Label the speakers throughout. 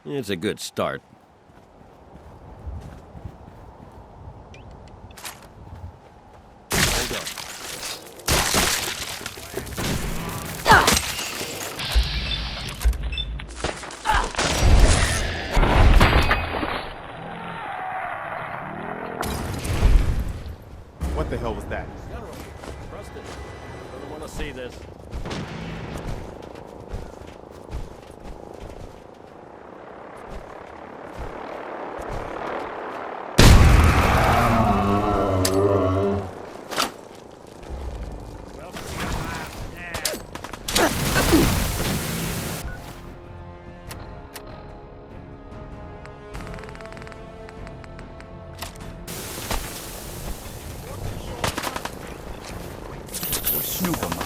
Speaker 1: It's a good start. Hold up.
Speaker 2: What the hell was that?
Speaker 1: General, trust it. I don't want to see this.
Speaker 2: Snoop 'em out.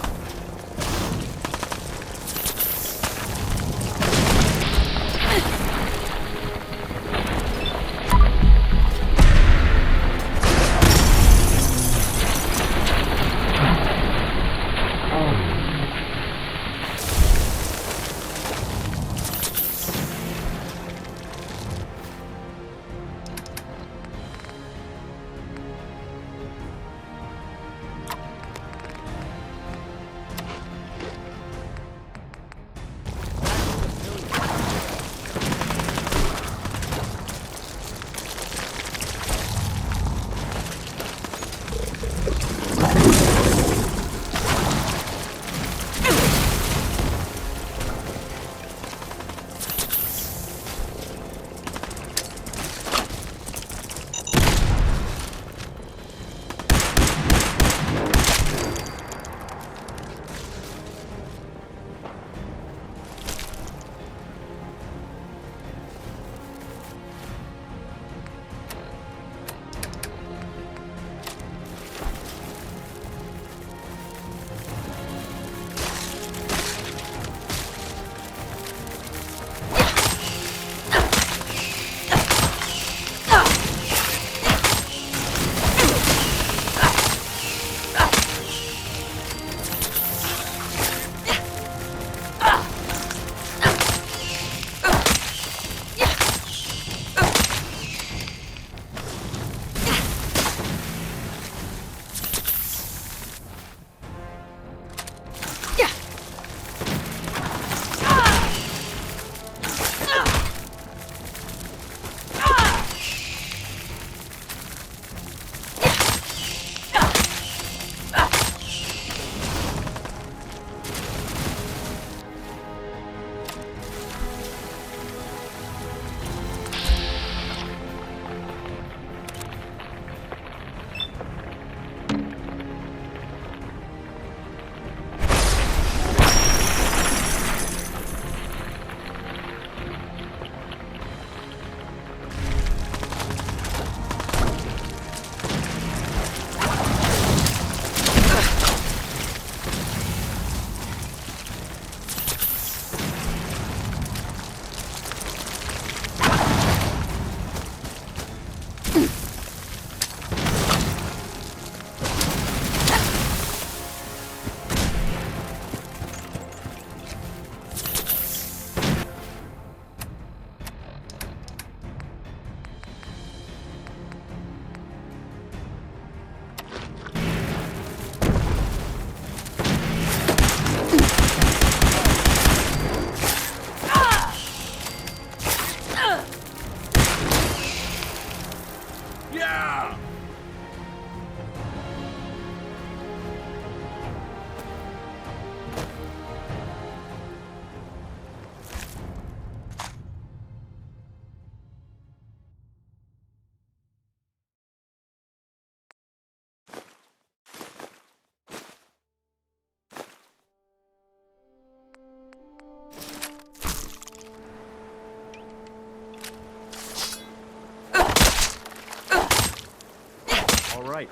Speaker 2: Right.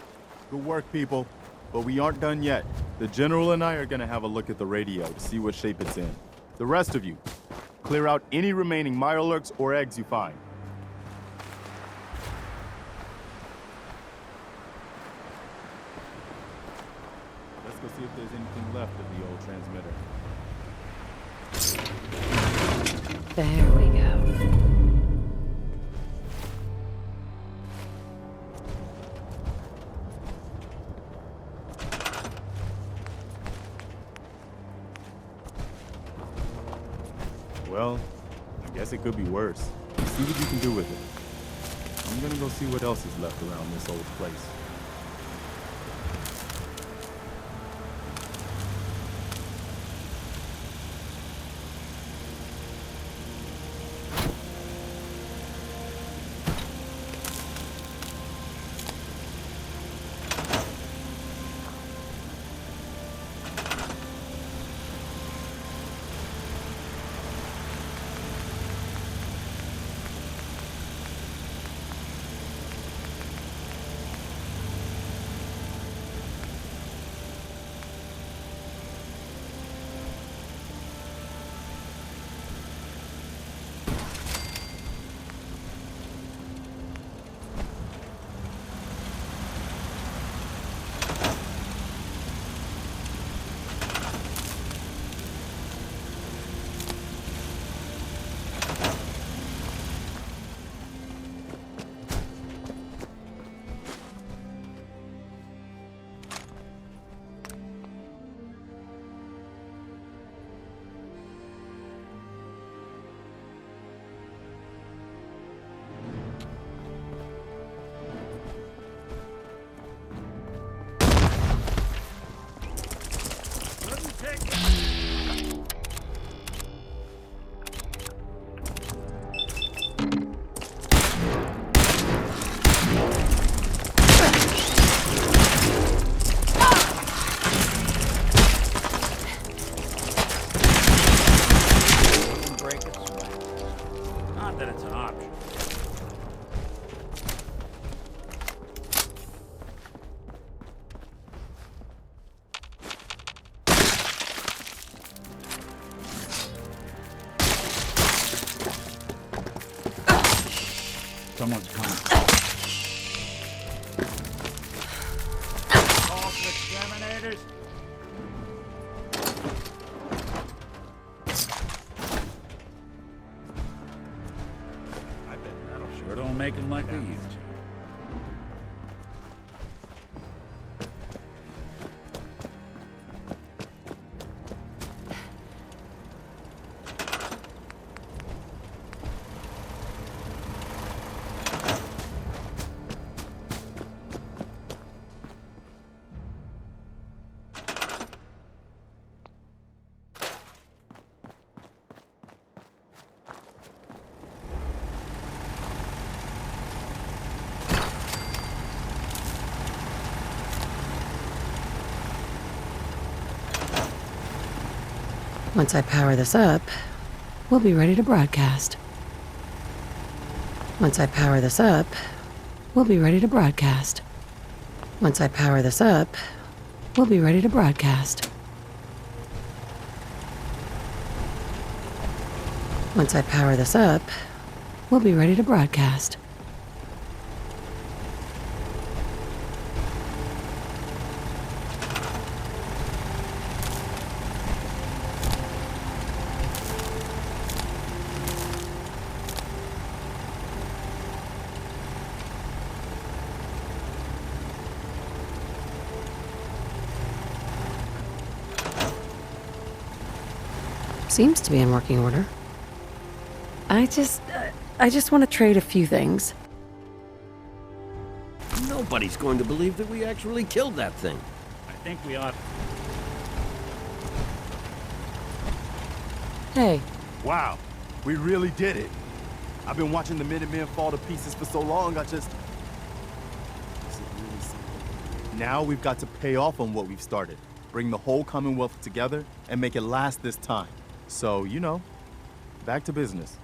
Speaker 2: Good work, people. But we aren't done yet. The General and I are gonna have a look at the radio to see what shape it's in. The rest of you, clear out any remaining Mirelurks or eggs you find. Let's go see if there's anything left of the old transmitter.
Speaker 3: There we go.
Speaker 2: Well, I guess it could be worse. See what you can do with it. I'm gonna go see what else is left around this old place.
Speaker 3: Someone's coming.
Speaker 4: Call for exterminators.
Speaker 3: I bet that'll sure don't make them like they used to.
Speaker 5: Once I power this up, we'll be ready to broadcast. Once I power this up, we'll be ready to broadcast. Once I power this up, we'll be ready to broadcast. Once I power this up, we'll be ready to broadcast. Seems to be in working order. I just want to trade a few things.
Speaker 1: Nobody's going to believe that we actually killed that thing.
Speaker 3: I think we ought...
Speaker 5: Hey,
Speaker 2: Wow, we really did it. I've been watching the Minutemen fall to pieces for so long, I just... Is it really something? Now we've got to pay off on what we've started. Bring the whole Commonwealth together and make it last this time. So, you know, back to business.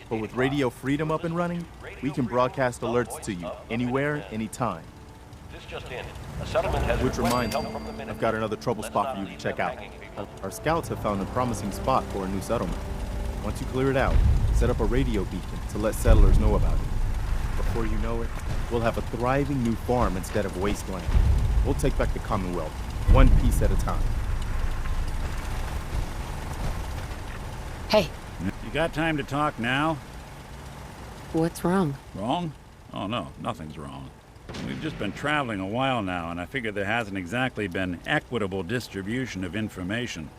Speaker 2: But with Radio Freedom up and running, we can broadcast alerts to you anywhere, anytime.
Speaker 6: This just ended. A settlement has
Speaker 2: Which reminds me,
Speaker 6: requested help from the
Speaker 2: I've got another trouble
Speaker 6: Let's
Speaker 2: spot
Speaker 6: not
Speaker 2: for you to
Speaker 6: leave
Speaker 2: check
Speaker 6: them
Speaker 2: out.
Speaker 6: hanging if you will.
Speaker 2: Our scouts have found a promising spot for a new settlement. Once you clear it out, set up a radio beacon to let settlers know about it. Before you know it, we'll have a thriving new farm instead of wasteland. We'll take back the Commonwealth, one piece at a time.
Speaker 5: hey,
Speaker 3: You got time to talk now?
Speaker 5: What's wrong?
Speaker 3: Wrong? Oh no, nothing's wrong. We've just been traveling a while now, and I figure there hasn't exactly been equitable distribution of information.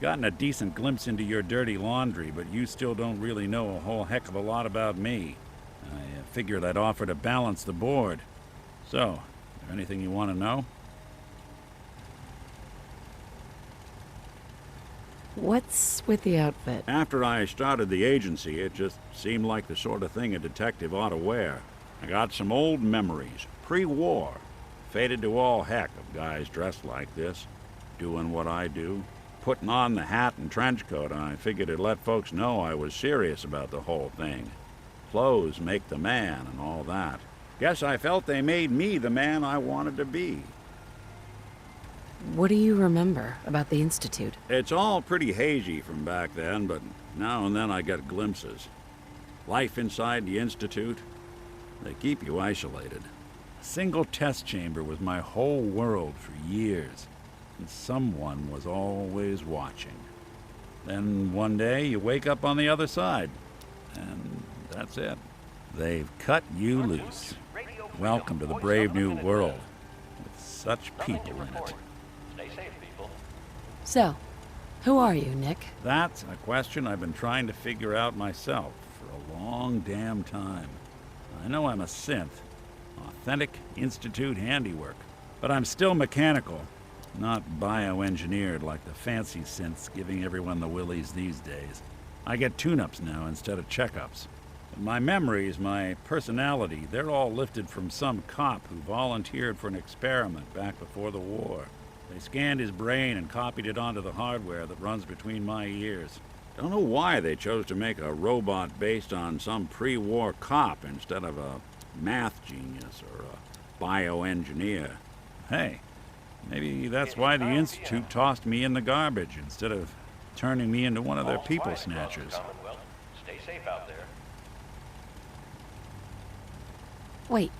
Speaker 3: Gotten a decent glimpse into your dirty laundry, but you still don't really know a whole heck of a lot about me. I figured I'd offer to balance the board. So, is there anything you want to know?
Speaker 5: What's with the outfit?
Speaker 3: After I started the agency, it just seemed like the sort of thing a detective ought to wear. I got some old memories, pre-war. Faded to all heck of guys dressed like this, doing what I do. Putting on the hat and trench coat, I figured it'd let folks know I was serious about the whole thing. Clothes make the man and all that. Guess I felt they made me the man I wanted to be.
Speaker 5: What do you remember about the Institute?
Speaker 3: It's all pretty hazy from back then, but now and then I get glimpses. Life inside the Institute, they keep you isolated. A single test chamber was my whole world for years, and someone was always watching. Then one day you wake up on the other side, and that's it. They've cut you loose. Welcome to the brave new world, with such people in it.
Speaker 6: Stay safe, people.
Speaker 5: So, who are you, Nick?
Speaker 3: That's a question I've been trying to figure out myself for a long damn time. I know I'm a synth, authentic Institute handiwork, but I'm still mechanical, not bioengineered like the fancy synths giving everyone the willies these days. I get tune-ups now instead of checkups. But my memories, my personality, they're all lifted from some cop who volunteered for an experiment back before the war. They scanned his brain and copied it onto the hardware that runs between my ears. Don't know why they chose to make a robot based on some pre-war cop instead of a math genius or a bioengineer. Hey, maybe that's why the Institute tossed me in the garbage instead of turning me into one of their people snatchers.
Speaker 6: Commonwealth. Stay safe out there.
Speaker 5: Wait,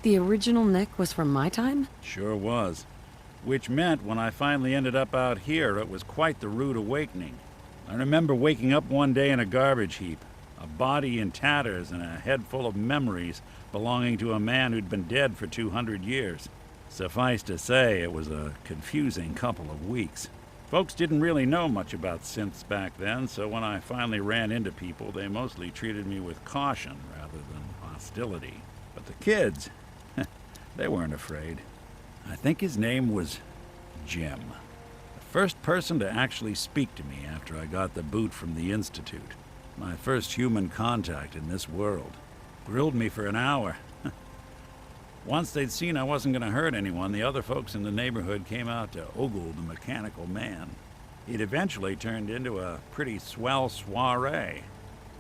Speaker 5: the original Nick was from my time?
Speaker 3: Sure was. Which meant when I finally ended up out here, it was quite the rude awakening. I remember waking up one day in a garbage heap, a body in tatters and a head full of memories belonging to a man who'd been dead for 200 years. Suffice to say, it was a confusing couple of weeks. Folks didn't really know much about synths back then, so when I finally ran into people, they mostly treated me with caution rather than hostility. But the kids, they weren't afraid. I think his name was Jim. The first person to actually speak to me after I got the boot from the Institute. My first human contact in this world. Grilled me for an hour. Once they'd seen I wasn't going to hurt anyone, the other folks in the neighborhood came out to ogle the mechanical man. It eventually turned into a pretty swell soiree.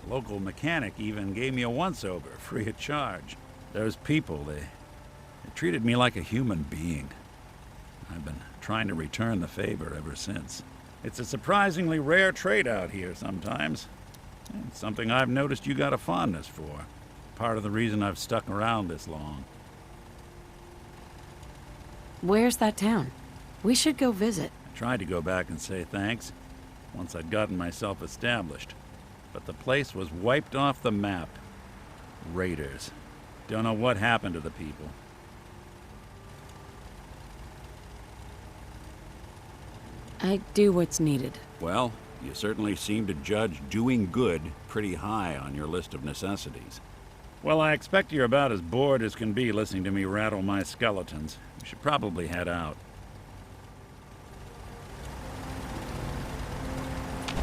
Speaker 3: The local mechanic even gave me a once-over, free of charge. Those people, they treated me like a human being. I've been trying to return the favor ever since. It's a surprisingly rare trait out here sometimes. It's something I've noticed you got a fondness for. Part of the reason I've stuck around this long.
Speaker 5: Where's that town? We should go visit.
Speaker 3: I tried to go back and say thanks once I'd gotten myself established. But the place was wiped off the map. Raiders. Don't know what happened to the people.
Speaker 5: I do what's needed.
Speaker 3: Well, you certainly seem to judge doing good pretty high on your list of necessities. Well, I expect you're about as bored as can be listening to me rattle my skeletons. We should probably head out.